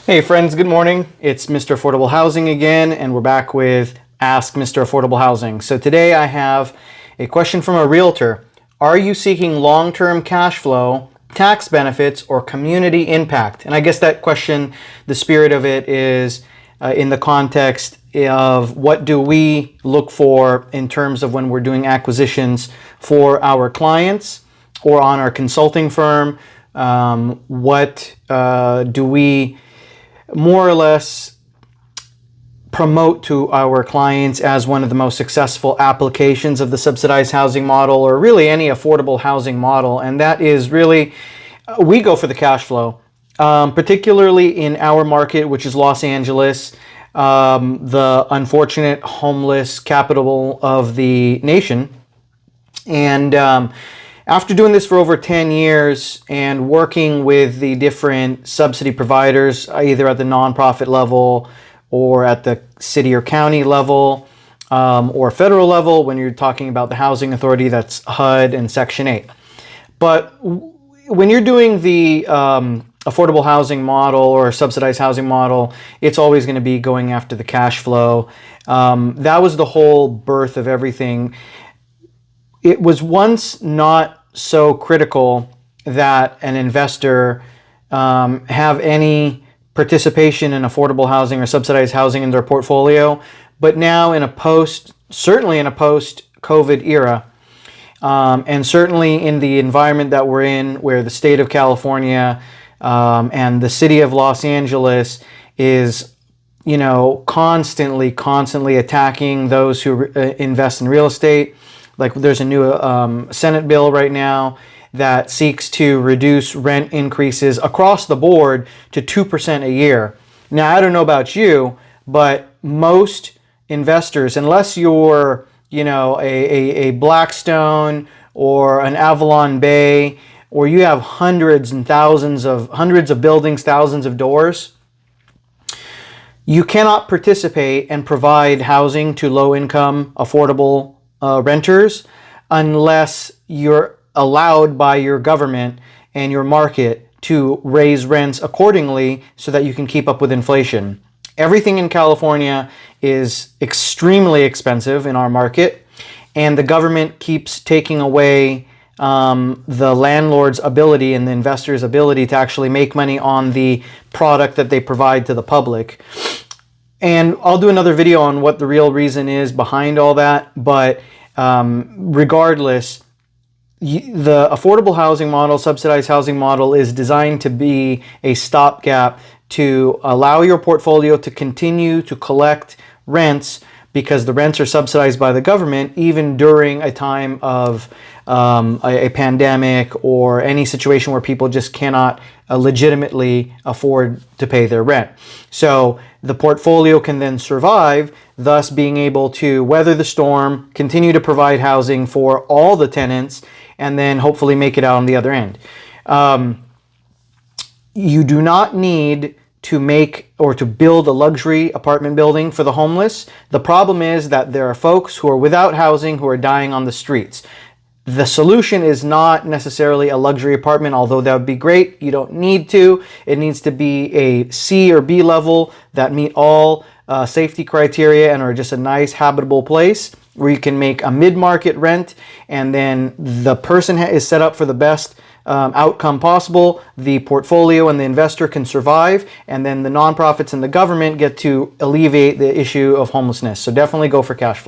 Hey friends, good morning. It's Mr. Affordable Housing again, and we're back with Ask Mr. Affordable Housing. So today I have a question from a realtor. Are you seeking long-term cash flow, tax benefits, or community impact? And I guess that question, the spirit of it is in the context of what do we look for in terms of when we're doing acquisitions for our clients or on our consulting firm. What do we more or less promote to our clients as one of the most successful applications of the subsidized housing model, or really any affordable housing model? And that is really, we go for the cash flow, particularly in our market, which is Los Angeles, the unfortunate homeless capital of the nation. And after doing this for over 10 years and working with the different subsidy providers, either at the nonprofit level or at the city or county level or federal level, when you're talking about the housing authority, that's HUD and Section 8. But when you're doing the affordable housing model or subsidized housing model, it's always going to be going after the cash flow. That was the whole birth of everything. It was once not so critical that an investor have any participation in affordable housing or subsidized housing in their portfolio, but now certainly in a post-COVID era, and certainly in the environment that we're in, where the state of California and the city of Los Angeles is, constantly attacking those who invest in real estate. Like there's a new Senate bill right now that seeks to reduce rent increases across the board to 2% a year. Now, I don't know about you, but most investors, unless you're, a Blackstone or an Avalon Bay, or you have hundreds of buildings, thousands of doors, you cannot participate and provide housing to low-income, affordable renters unless you're allowed by your government and your market to raise rents accordingly so that you can keep up with inflation. Everything in California is extremely expensive in our market, and the government keeps taking away the landlord's ability and the investor's ability to actually make money on the product that they provide to the public. And I'll do another video on what the real reason is behind all that, but regardless, the affordable housing model, subsidized housing model, is designed to be a stopgap to allow your portfolio to continue to collect rents, because the rents are subsidized by the government even during a time of a pandemic or any situation where people just cannot legitimately afford to pay their rent. So the portfolio can then survive, thus being able to weather the storm, continue to provide housing for all the tenants, and then hopefully make it out on the other end. You do not need to make or to build a luxury apartment building for the homeless. The problem is that there are folks who are without housing who are dying on the streets. The solution is not necessarily a luxury apartment, although that would be great. You don't need to. It needs to be a C or B level that meet all safety criteria and are just a nice habitable place where you can make a mid-market rent, and then the person is set up for the best outcome possible. The portfolio and the investor can survive, and then the nonprofits and the government get to alleviate the issue of homelessness. So definitely go for cash flow.